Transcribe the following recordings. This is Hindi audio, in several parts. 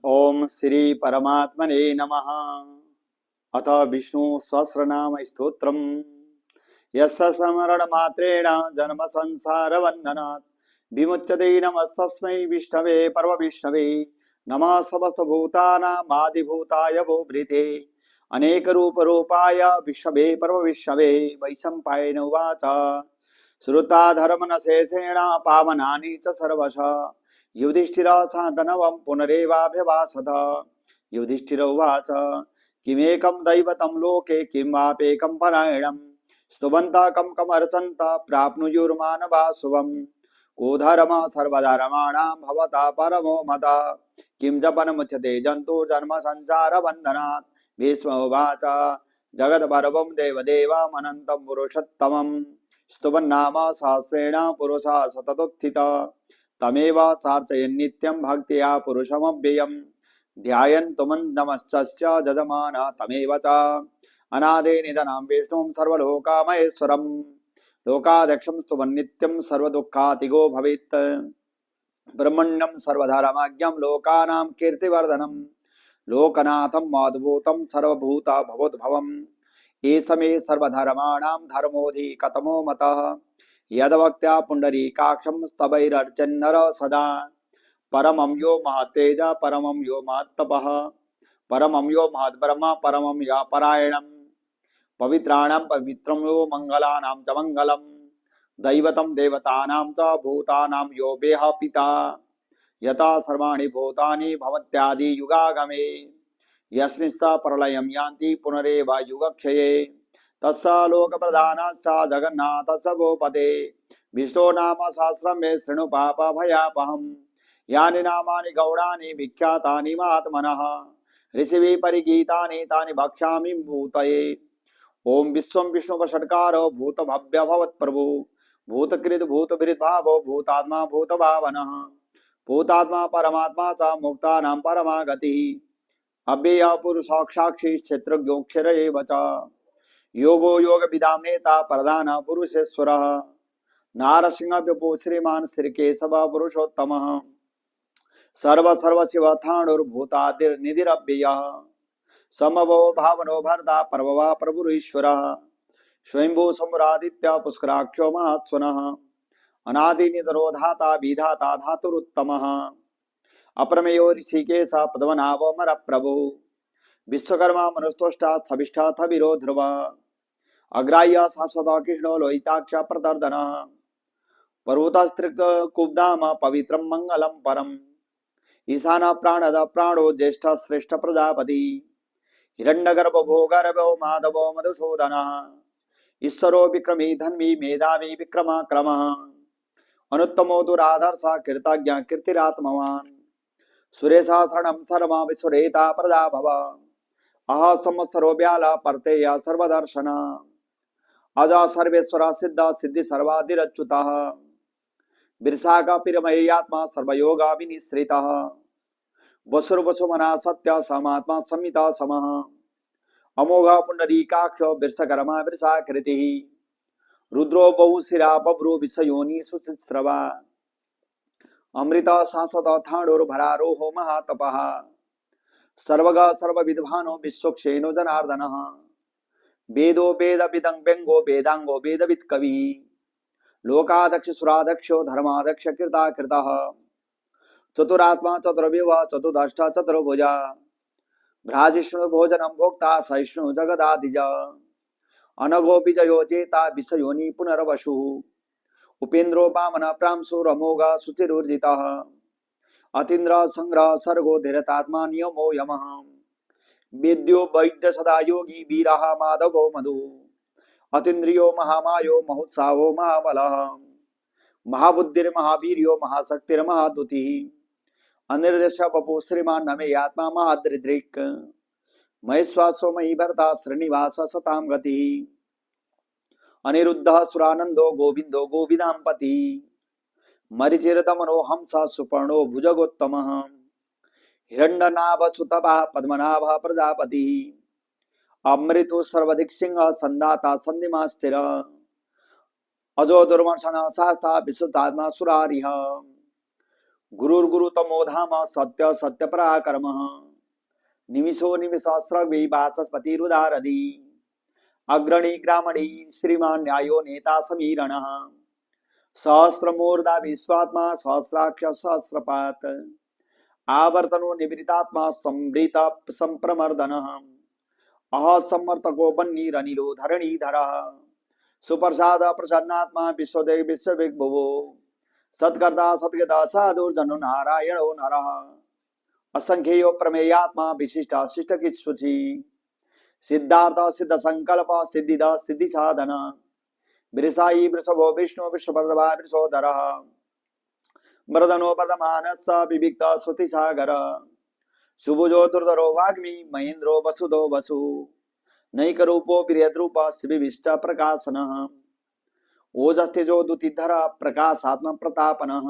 ओम श्री परमात्मने नमः। अथ विष्णु सहस्रनाम स्तोत्रम्। यस्य स्मरण मात्रेण जन्म संसार बंधनात् विमुच्यते नमस्तस्मै विष्णवे परम विष्णवे। नमः समस्त भूतानामादिभूताय भो भृते अनेक रूप रूपाय विष्णवे परम विष्णवे। वैशंपायन उवाच श्रुता धर्मनशेषेण पावनानि च सर्वशः युधिष्ठिर शान्तनवं पुनरेवाभ्यभाषत। युधिष्ठिर उवाच किमेकं दैवतं लोके किं वापेकं परायणं स्तुवन्तः कं कमर्चन्तः प्राप्नुयुर्मानवा शुभम्। को धर्मः सर्वधर्माणां भवतः परमो मतः किं जपनमुच्यते जन्तुर्जन्म संसारबन्धनात्। भीष्म उवाच जगद्वरवं देवदेवमनन्तं पुरुषोत्तमं स्तुवन्नाम सहस्रेण पुरुषः सततोत्थितः तमेव चार्चयन्नित्यं भक्त्या पुरुषमव्ययम् ध्यायन्तु मन्दमस्तस्य जजमान तमेव च अनादिनिधनं विष्णुं सर्वलोकामहेश्वरं लोकाध्यक्षं स्तुवन्नित्यं सर्वदुःखातिगो भवेत् ब्रह्मण्यं सर्वधर्माज्ञं लोकानां कीर्तिवर्धनं लोकनाथं माधभूतं सर्वभूत भवोद्भवम् एष मे सर्वधर्माणां धर्मोऽधिकतमो मतः यद्भक्त्या पुण्डरीकाक्षं स्तवैरर्चन्नर सदा परमं यो महत्तेज परमं यो महत्तपः परमं यो महद्ब्रह्म परमं या परायणं पवित्राणां पवित्रं यो मंगलानां च मंगलम् दैवतं देवतानां च भूतानां यो वेह पिता यथा सर्वाणि भूतानि भवत्यादि युगागमे यस्मिन् स प्रलयं यान्ति पुनरेव युगक्षये तस्य लोकप्रधानस्य जगन्नाथस्य गोपते विष्णो नाम सहस्रं मे शृणु पापभयापहम् यानि नामानि गौणानि विख्यातानि महात्मनः ऋषिभिः परिगीतानि तानि वक्ष्यामि भूतये। ओम विश्वं विष्णुवषट्कारो भूतभव्य भवत्प्रभु भूतकृत भूतभृद्भावो भूतात्मा भूतभावनः भूतात्मा परमात्मा च मुक्तानां परमा गतिः अव्ययः पुरुषाक्षाक्षी क्षेत्रज्ञोऽक्षर एव च योगो योगविदां नेता प्रधानः पुरुषेश्वरः नारसिंह श्रीमान् श्रीकेशवः पुरुषोत्तमः सर्व सर्व शिव थाणुर्भूतादिर्निधिरव्ययः समभो भावनो भरदा प्रभवा प्रभुरीश्वरः स्वयंभू समुरादित्य पुष्कराख्यो महात्स्वनः अनादिनिधनो धाता विधाता धातुरुत्तमः अप्रमेयो ऋषिकेश पद्मनाभमर प्रभु विश्वकर्मा मनुस्तोष्टा स्थविष्ठा थविरो ध्रुव अग्राह्य शाश्वत कृष्णो लोहिताक्ष प्रदर्दनः पर्वतस्त्रिक्त कुब्धाम पवित्रं मंगलम परम ईशान प्राणद प्राणो ज्येष्ठ श्रेष्ठ प्रजापति हिरण्यगर्भ भोगर्भो माधवो मधुसूदनः ईश्वरो विक्रमी धन्वी मेधावी विक्रमा क्रमः अनुत्तमो दुराधर्ष कृतज्ञ कीर्तिरात्मवान् सुरेशा शरणं सर्वा विश्वरेता प्रजा भव अह संवत्सरो व्याला पर्तेय सर्वदर्शन अजा सर्वेश्वर सिद्ध सिद्धि सर्वादिरच्युतः बिरसागा पिरमय्यात्मा सर्वयोगा विनिश्रितः वसुर्वसुमना सत्य समात्मा संहिता समः अमोघ पुंडरीकाक्ष बिरसकर्मा बिरसाकृतिः रुद्रो बहुशिरा बभ्रु विषयोनि सुचिस्रवा अमृत शाश्वत थाणुर्भरारोहो महातपः सर्वग सर्वविद्वानो विश्वक्षेनो जनार्दनः वेदो वेदविदं व्यंगो वेदांगो वेदवित् कविः लोकाध्यक्ष सुराध्यक्षो धर्माध्यक्ष कृता कृतः चतुरात्मा चतुर्व्यूह चतुर्दष्ट चतुर्भुजा भ्राजिष्णु भोजनं भोक्ता सहिष्णु जगदादिज अनगो विजयो चेता विषयोनि पुनर्वसुः उपेन्द्रो वामन प्रांशुरमोघ शुचिरुर्जितः अतीन्द्र संग्रह सर्गो धीरतात्मा नियमो यमः वेद्यो वैद्य सदा योगी वीरः माधवो मधु अतीन्द्रियो महामायो महोत्साहो महाबलः महाबुद्धिर्महावीर्यो महाशक्तिर्महाद्युतिः अनिर्देश बपु श्रीमान नमे आत्मा महादृदृक् महेश्वासो मयि भरता श्रीनिवास सतां गतिः अनिरुद्धः सुरानंदो गोविंदो गोविदाम्पति मरिचिरतमनो हंस सुपर्णो भुजगोत्तमः हिरण्यनाभ सुतपः पद्मनाभ प्रजापति अमृतो सर्वधिक सिंह संदाता संधिमा स्थिर अजो दुर्मर्शन शास्ता विशुद्धात्मा सुरारिः गुरुर्गुरुतमो धाम सत्य सत्य पराक्रमः निमिषो निमिषास्त्रवै वाचस्पतिरुदारधि अग्रणी ग्रामणी श्रीमान न्यायो नेता समीरणः सहस्रमूर्धा विश्वात्मा सहस्राक्ष सहस्रपात आवर्तनो निवृतात्मा संवृत संप्रमर्दनः अहसमर्थको बन्नीरनिलो धरणीधरः सुप्रसाद प्रसन्नात्मा विश्वदेव विश्वविग्भुवो सत्कर्ता सद्गता साधुर्जनो नारायणो नरः असंख्यो प्रमेयात्मा विशिष्ट शिष्ट किच्वची सिद्धार्थ सिद्ध संकल्प सिद्धिद सिद्धि साधन वृषाई वृषभो विष्णु विश्वभर्वा वृषोधरः मृदनो पदमानस विविक्त श्रुति सागर सुभुजो दुर्धरो वाग्मी महेन्द्रो वसुधो वसु नैक रूपो प्रियद्रूप शिविष्ट प्रकाशनः ओजस्तेजो दुतिधर प्रकाशात्म प्रतापनः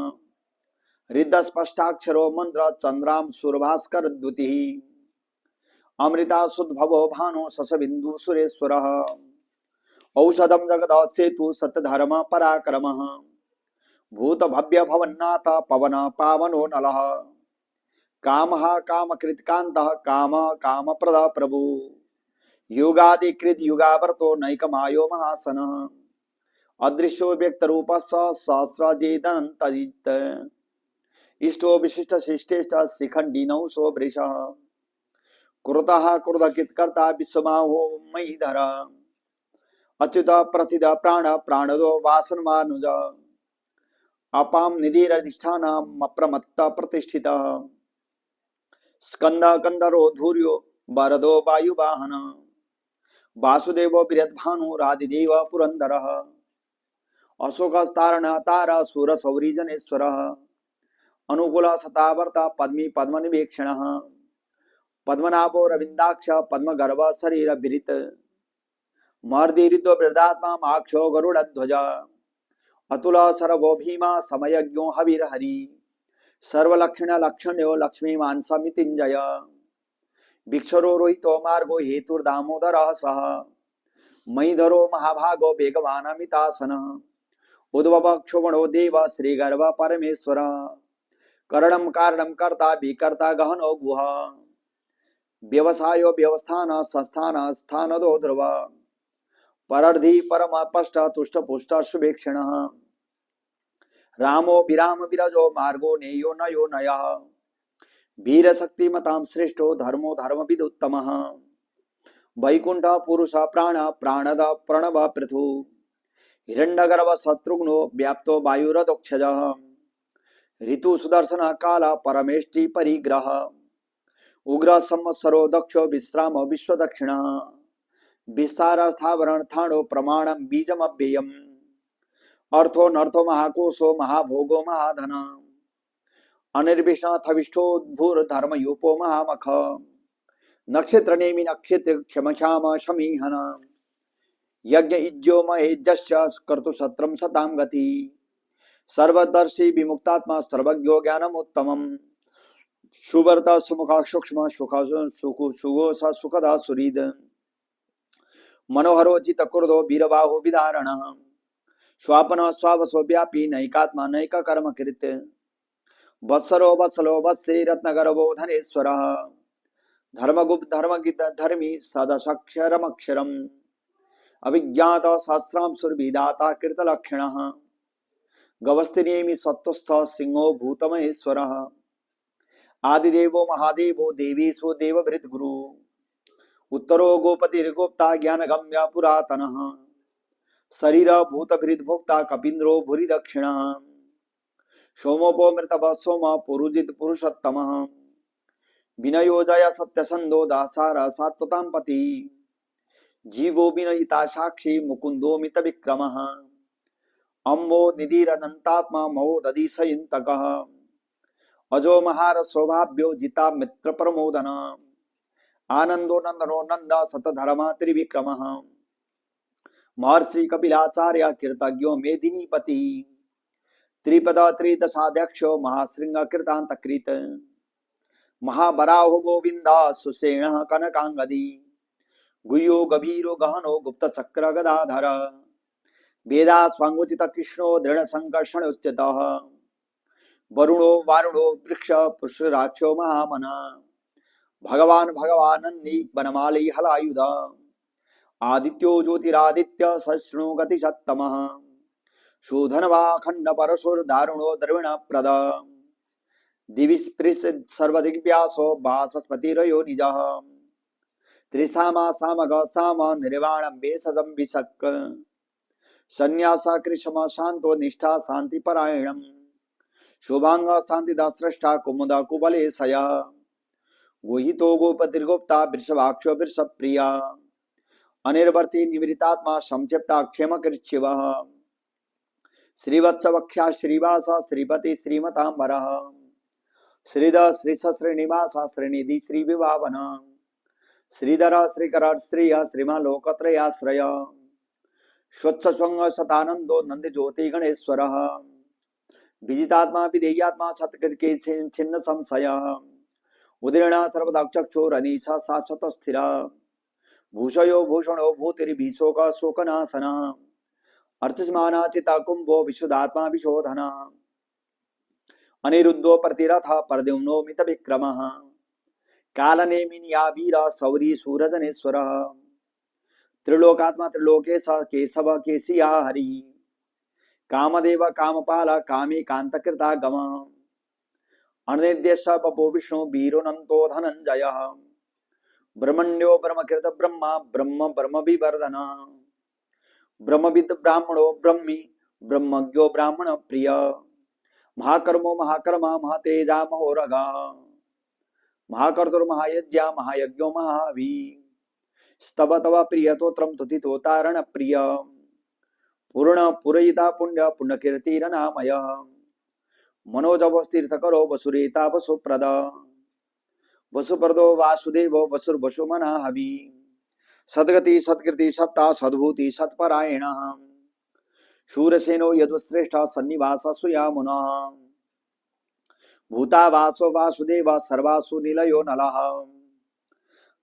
हृदय स्पष्टाक्षरो मंत्र चंद्राम सुरभास्कर द्युति अमृता सुद्भवो भानो शशबिंदु सुरेश्वरः औषधम जगद सेतु सत्यधर्म पराक्रमः भूत भव्य भवन्नाथ पवन पावनो नलः कामः कामकृत्कान्तः काम काम प्रद प्रभु युगादिकृत युगावर्तो नैकमायो महासनः अदृश्यो व्यक्त रूपस्स सहस्रजेदन्तजित् इष्टो विशिष्ट शिष्टेष्ट शिखंडिनौ सो वृषः कुरुतः कुरुदकित्कर्ता विश्वमाहो मयीधर अच्युत प्रथित प्राण प्राणदो वासनमानुज अपाम निधिरधिष्ठानम् अप्रमत्त प्रतिष्ठितः स्कंद कंदरो धूर्यो वरदो वायुवाहन वासुदेवो बृहद्भानुरादिदेव पुरंदरः अशोकस्तारण तार सूरसौरी जनेश्वरः अनुकूल सतावर्त पद्मी पद्मनिवेक्षणः पद्मनाभो रविंदाक्ष पद्मगर्भ शरीर विरित मर्दीरितो वृद्धात्मा माक्षो गरुड़ध्वज अतुल सरवो भीमा समयज्ञो हविर्हरि सर्वलक्षण लक्षण्यो लक्ष्मी मानसमितिंजय भिक्षरो रोहितो मार्गो हेतुर्दामोदरः सह मयीधरो महाभागो वेगवानमितासनः उद्भव क्षोभणो देव श्रीगर्भ परमेश्वर करणं कारणं कर्ता विकर्ता गहनो गुह व्यवसायो व्यवस्थान संस्थान स्थानदो ध्रुव परर्धि परम पष्ट तुष्ट पुष्ट शुभेक्षणः रामो विराम विरजो मार्गो नेयो नयो नयः वीर शक्तिमतां श्रेष्ठो धर्मो धर्मविदुत्तमः वैकुंठ पुरुष प्राण प्राणद प्रणव पृथु हिरण्यगर्भ शत्रुघ्नो व्याप्तो वायुरदोक्षजः ऋतु सुदर्शन काल परमेष्टि परिग्रह उग्र संवत्सरो दक्षो विश्राम विश्वदक्षिणः विस्तार स्थावरण थाणो प्रमाणम बीजम अव्ययम् अर्थो नर्थो महाकोशो महाभोगो महाधन अनिर्विष्ण थविष्ठोद्भूर धर्मयूपो महामख नक्षत्र नेमि नक्षत्र क्षम क्षाम शमीहन यज्ञ इज्यो महेजस्य कर्तु सत्रम सतां गति सर्वदर्शी विमुक्तात्मा सर्वज्ञो ज्ञानमुत्तमम् सुवर्त सुमुख सूक्ष्म सुख सुगो स सुखदा सुरीद मनोहरो चित क्रोधो वीरबाहो विदारण स्वापन स्वावसो व्यापी नैकात्मा नैक कर्म कृत वत्सरो वत्सलो वत्से रत्नगर्भो धनेश्वर धर्मगुप्त धर्मगित धर्मी सदक्षरमक्षरम अभिज्ञात शास्त्रांशुर्विदाता कृतलक्षण गवस्थिनेमि सत्वस्थ सिंहो भूतमहेश्वर आदिदेवो महादेवो देवीसो देवभृत गुरु उत्तरो गोपतिर्गोप्ता ज्ञानगम्य पुरातनः शरीर भूतभृत भोक्ता कपीन्द्रो भूरि दक्षिणः सोमोपो मृतभ सोम पुरुजित पुरुषोत्तमः विनयो जय सत्यसंदो दासार सात्वतां पति जीवो विनयिता साक्षी मुकुंदो मित विक्रमः अम्बो निधिरनंतात्मा महोदधिशयन्तकः अजो महार सौभाभ्यो जिता मित्र प्रमोदन आनंदो नंदनो नंद सतधर्म त्रिविक्रम महर्षि कपिलाचार्य कीर्तज्ञो मेदिनीपति त्रिपद त्रिदशाध्यक्षो महाशृंग कृतांतकृत महाबराहो गोविंद सुसेण कनकांगदी गुह्यो गभीरो गहनो गुप्त चक्र गदाधर वेदा स्वांगोचित कृष्णो दृढ़ संकर्षण उच्यतः वरुणो वारुणो वृक्ष पुष्पराक्षो महामना भगवान भगवानन्नी वनमाली हलायुध आदित्यो ज्योतिरादित्य सश्णु गति सत्तमः शोधनवा खंड परशुर दारुणो द्रविण प्रद दिविस्पृश सर्वदिव्यासो वासस्पतिरयो निजः त्रिसामा सामग साम निर्वाणं बेसजं विशक् संन्यासा कृशम शांतो निष्ठा शांति परायणम शुभांग शांतिदा स्रष्टा कुमुद कुबले सया गोहितो गोपतिर्गोप्ता वृषभाक्ष वृषप्रिया अनिर्वर्ति निवृतात्मा संक्षिप्ता क्षेम कृच्छिवः श्रीवत्सवक्षा श्रीवास श्रीपति श्रीमतांबरः श्रीध श्रीश श्रीनिवास श्रीनिधि श्रीविभावन श्रीधर श्रीकर श्रीय श्रीमा लोकत्रयाश्रय स्वच्छ स्वंग सतानंदो नंद ज्योति गणेश्वर विजितात्मा विधेयात्मा सत्कृके छिन्न संशय उदीर्ण सर्वदक्षक्षोरनीशा शाश्वत स्थिर भूषयो भूषणो भूतिर्भीशोक शोकनाशन अर्चस्माना चिता कुंभो विशुद्धात्मा विशोधन अनिरुद्धो प्रतिरथ प्रद्युम्नो मित विक्रम कालनेमिनिया वीर सौरी सूरजनेश्वर त्रिलोकात्मा त्रिलोकेश केशव केशिया हरि कामदेव कामपाल कामी कांतकृता गम अनिर्देश पपो विष्णु वीरोनंतो धनंजय ब्रह्मण्यो ब्रह्मकृत ब्रह्मा ब्रह्म ब्रह्म विवर्धन ब्रह्मविद ब्राह्मणो ब्रह्मी ब्रह्मज्ञो ब्राह्मण प्रिय महाकर्मो महाकर्मा महातेजा महोरगा महाकर्तुर्महायज्ञा महायज्ञो महावी स्तव तव प्रियतोत्रम तुतितो तारण प्रिय पूर्ण पुरयिता पुण्य पुण्यकीर्तिर नामय मनोजवस्तीर्थकरो वसुरेता वसुप्रद वसुप्रदो वासुदेवो वसुर्वसुमना हवि सद्गति सत्कृति सत्ता सद्भूति सत्परायण शूरसेनो यदुश्रेष्ठ सन्निवास सुयामुना भूतावासो वासुदेव सर्वासु निलयो नलः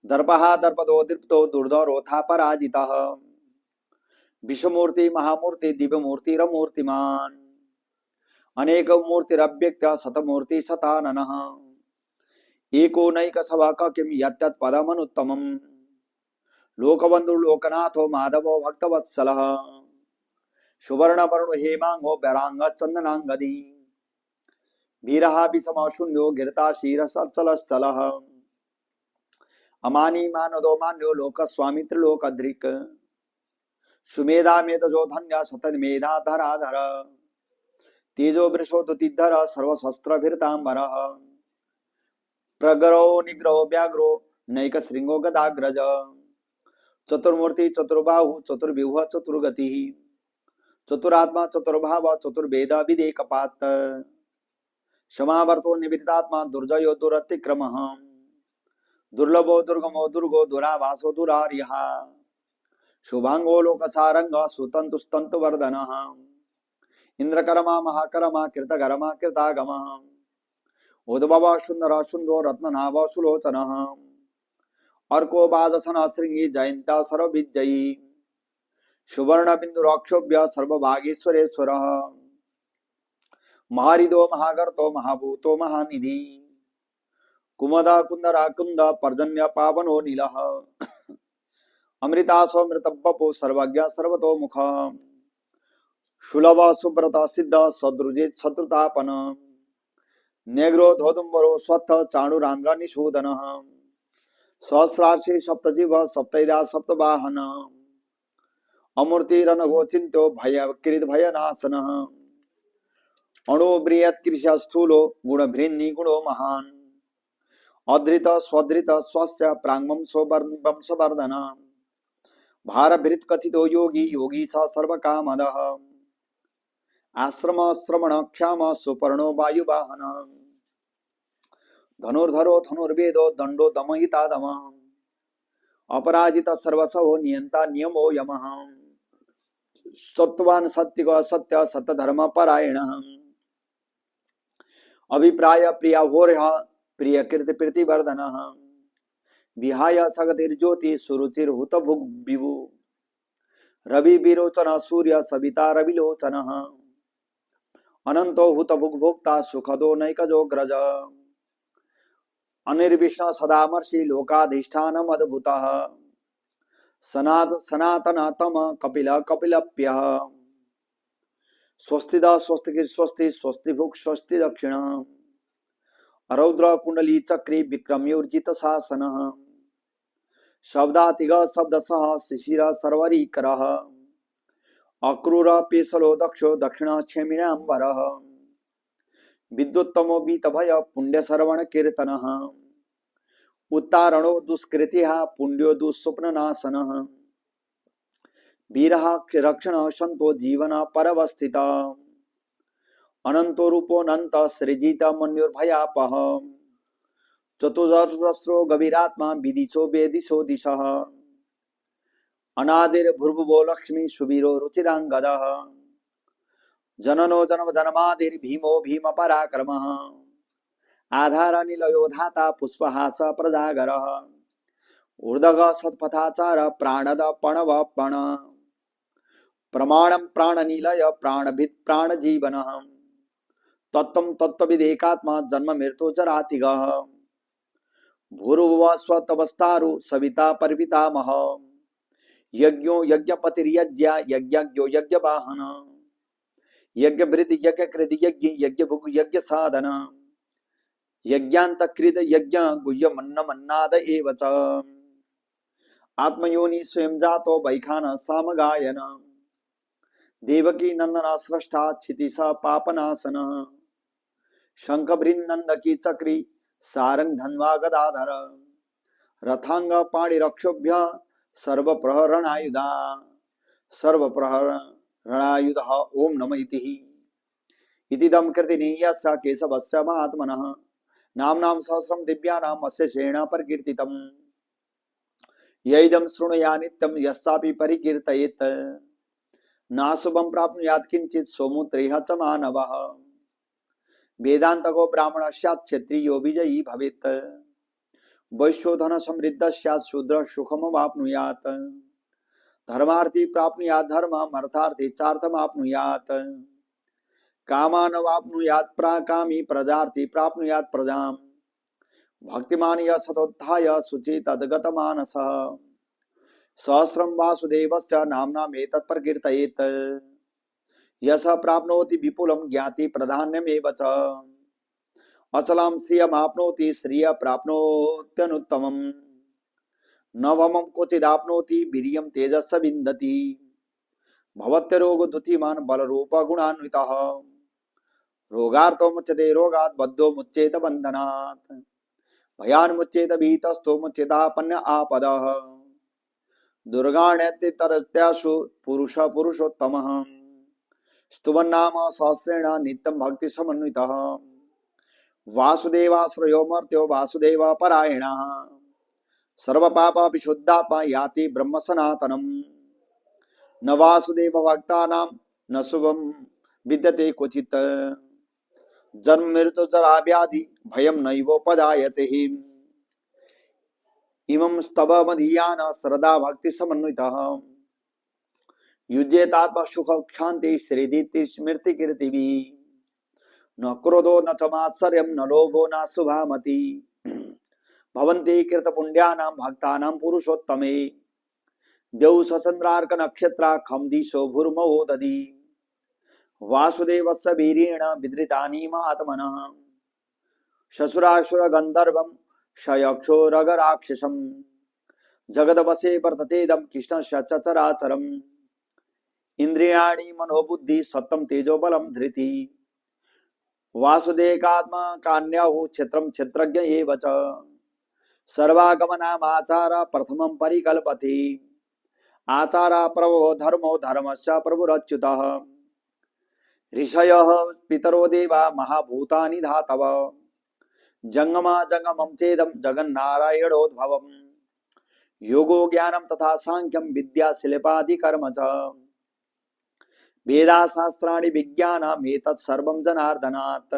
दर्पहा दर्पदो दीप्तो दुर्धरोथा पराजितः विश्वमूर्ति महामूर्ति दिव्यमूर्तिरमूर्तिमान् अनेक मूर्तिरव्यक्त शतमूर्ति शताननः एको नैक सभाक किम यत्तत् पदमनुत्तमम् लोकबंधु लोकनाथो माधवो भक्तवत्सलः सुवर्णवर्णो हेमांगो वैरांग चंदनांगदी वीरहा विषम शून्यो गिरता शीरसलः अमानी मानदो मान्यो लोकस्वामी त्रिलोकधृक् सुमेधा मेधजो धन्य सतन मेधा धराधर तेजो वृषोधर सर्वशस्त्रभिर्तांबर प्रग्रहो निग्रहो व्याघ्रो नैक श्रृंगो गदाग्रज चतुर्मूर्ति चतुर्बाहु चतुर्व्यूह चतुर्गति चतुरात्मा चतुर्भाव चतुर्वेद विदेकपात क्षमावर्तो निवृत्तात्मा दुर्जयो दुरतिक्रमः दुर्लभो दुर्गमो दुर्गो दुरावासो दुरार्यः शुभांगो लोकसारंग सुतंतुस्तंतुवर्धन इंद्रकर्मा महाकर्मा कृतकर्मा कृतागम उद्भव सुंदर सुंदो रत्ननाभ सुलोचन अर्को बादसन श्रृंगी जयंता सर्वविजयी सुवर्ण बिंदुराक्षोभ्य सर्वभागेश्वरेश्वर महारिदो महागर्तो महाभूतो महानिधि कुमद कुंदरा कुंद पर्जन्य पावनो नीलः अमृतासो मृतबपो सर्वज्ञ सर्वतो मुख सुलभ सुब्रत सिद्ध सद्रुजित शत्रुतापन नेग्रो धोदुम्बरो स्वत्थ चाणुरांध्र निशोधन सहस्रार्षि सप्तजीव सप्तैदा सप्तवाहन अमूर्तिरनघो चिंत्यो भयकृत भयनाशन अणुब्रियत कृश स्थूलो गुणभृन्नि गुणो महान् अधृत स्वधृत स्वस्य प्रांगवंशो वंशवर्धन भारभृत कथितो योगी योगी स सर्वकामदः आश्रम श्रवण क्षाम सुपर्णो वायुवाहन धनुर्धरो धनुर्वेदो दंडो दमहिता दम अपराजित सर्वसहो नियंता नियमो यमः सत्वान सत्य सत्य सत्यधर्म परायण अभिप्राय प्रिया होर्ह प्रिय कीर्ति प्रीतिवर्धन विहाय सगतिर्ज्योति सुरुचिर्हुत भुग विभु रवि विरोचन सूर्य सविता रविलोचन अनंतो हुत भुक्भोक्ता सुखदो नैकजोग्रज अनिर्विष्ण सदामर्षि लोकाधिष्ठानम अद्भुतः सनातन तम कपिल कपिलप्यः स्वस्तिदा स्वस्ति स्वस्ति स्वस्ति भुक् स्वस्ति दक्षिण रौद्र कुंडली चक्री विक्रम्योर्जित शासन शब्दातिग शब्दसः शिशिर सर्वरीकरः अक्रूर पेशलो दक्षो दक्षिण क्षेमिणाम्बरः विद्युत्तमो बीतभय पुण्य श्रवण कीर्तनः उत्तारणो दुष्कृतिः पुण्यो दुःस्वप्ननाशनः वीरः रक्षण संतो जीवन परवस्थित अनंतो रूपोऽनंत सृजित मन्युर्भयापः चतुर्दशस्रो गभीरात्मा विदिशो वेदिशो दिशः अनादिर्भुर्भुवो लक्ष्मी सुवीरो रुचिरांगदः जननो जन्म जन्मादिर्भीमो भीम पराक्रमः आधार निलयो धाता पुष्पहास प्रजागरः ऊर्धग सत्पथाचार प्राणद पणव पण प्रमाणं प्राणनिलय प्राणभित् प्राणजीवनः तत्त्वं तत्त्वविदेकात्मा जन्म मृत्यु जरातिगः भूर्भुवः स्वतवस्तारु सविता परपितामह यज्ञो यज्ञपतिर्यज्ञ यज्ञज्ञो यज्ञवाहन यज्ञभृत् यज्ञकृत यज्ञ यज्ञभुक् यज्ञ साधन यज्ञान्तकृत यज्ञ गुह्यमन्नमन्नाद एव च आत्मयोनि स्वयं जातो वैखान सामगायन देवकी नंदन स्रष्टा क्षितिश पापनाशन शंखभृन्नंदकी चक्री सारंग धन्वा गदाधर रथांग पाणिरक्षोभ्य सर्वप्रहरणायुधा सर्वप्रहरणायुधः ओम नमः इति दम कृतिनीयस्य केशवस्य महात्मनः नाम्नां सहस्रं दिव्यानाम् अस्य शेण प्रकीर्तितम् यैदं शृणुया नित्यं यस्यापि परिकीर्तयेत् नाशुभं प्राप्नुयात् किंचित् सोमुत्रेह च मानवः वेदान्तको ब्राह्मण स्यात् क्षत्रियो विजयी भवेत् वैश्यो धन समृद्ध स्यात् शूद्र सुखमवाप्नुयात् धर्मार्थी प्राप्नुयात् धर्मम् अर्थार्थी चार्थमाप्नुयात् कामानवाप्नुयात् प्राकामी प्रजार्थी प्राप्नुयात् प्रजाम् भक्तिमान सतोत्थाय शुचि तद्गतमानसः सहस्रं वासुदेवस्य नाम्नामेतत् प्रकीर्तयेत् यश प्राप्नोति विपुलं ज्ञाति प्राधान्यमेव च अचलां श्रियमाप्नोति श्रिय प्राप्नोत्यनुत्तमम् नवमं क्वचिदाप्नोति वीर्यं तेजस्य विन्दति भवत्यरोग दुतिमान् बलरूप गुणान्वितः रोगार्थो मुच्यते रोगात् बद्धो मुच्येत बन्धनात् भयान्मुच्येत भीतस्थो मुच्येतापन्न आपदः दुर्गाण्यतितरत्याशु पुरुष पुरुषोत्तमः स्तुवन्नाम सहस्रेण नित्यं भक्ति समन्वितः वासुदेवाश्रयो मर्त्यो वासुदेव परायणः सर्वपाप विशुद्धात्मा याति ब्रह्म सनातनम् न वासुदेव भक्तानां न शुभं विद्यते क्वचित् जन्म मृत्यु जरा व्याधि भयं नैवोपजायते इमं स्तवमधीयान श्रद्धा भक्ति समन्वितः युज्येतात्म सुख क्षान्ति श्रीदीप्ति स्मृति कीर्तिभिः न क्रोधो न च मात्सर्यं न लोभो न शुभामति भवन्ति कृतपुण्यानां भक्तानां पुरुषोत्तमे देव सचंद्रार्क नक्षत्रा खम दिशो भूर्मवो दधि वासुदेवस्य वीरेण विधृतानि महात्मनः शशुरासुर गंधर्वं शयक्षो रगराक्षसं जगदवसे वर्ततेदं कृष्णस्य चराचरम् इंद्रियाणि मनोबुद्धि सत्तं तेजो बलं धृति वासुदेकात्मा कान्याहु क्षेत्रं क्षेत्रज्ञ एव च सर्वागमनामाचार प्रथमं परिकल्पते आचारा प्रभो धर्मो धर्मस्य प्रभुरच्युतः ऋषयः पितरो देवा महाभूतानि धातव जंगमा जंगमं चेदं जगन्नारायणोद्भवम् योगो ज्ञानं तथा सांख्यं विद्या शिल्पादि कर्म च वेदा शास्त्राणि विज्ञानमेतत् सर्वं जनार्दनात्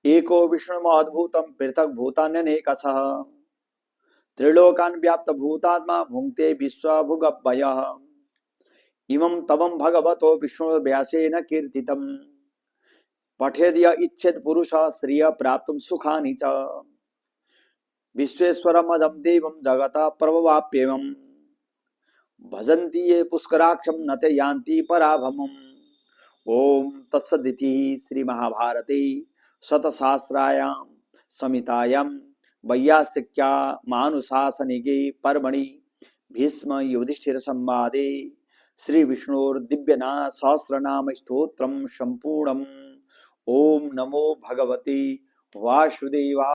एको विष्णुमद्भुतं पृथक् भूतान्यनेकशः त्रिलोकान् व्याप्त भूतात्मा भुङ्क्ते विश्वभुगव्ययः इमं तवं भगवतो विष्णुर्व्यासेन कीर्तितम् पठेद्य इच्छेद पुरुष श्रिय प्राप्तुं सुखानि च विश्वेश्वरमदं देवं जगत प्रभवाप्येवम् भजन्ति ये पुष्कराक्षं न ते यान्ति पराभमम्। ओम तत्सदिति श्री महाभारते शतसहस्रायां संहितायां वैयासिक्या मानुशासनिके पर्वणि भीष्म युधिष्ठिर संवादे श्री विष्णुर्दिव्यना सहस्रनाम स्तोत्रम संपूर्णम्। ओम नमो भगवते वासुदेवाय।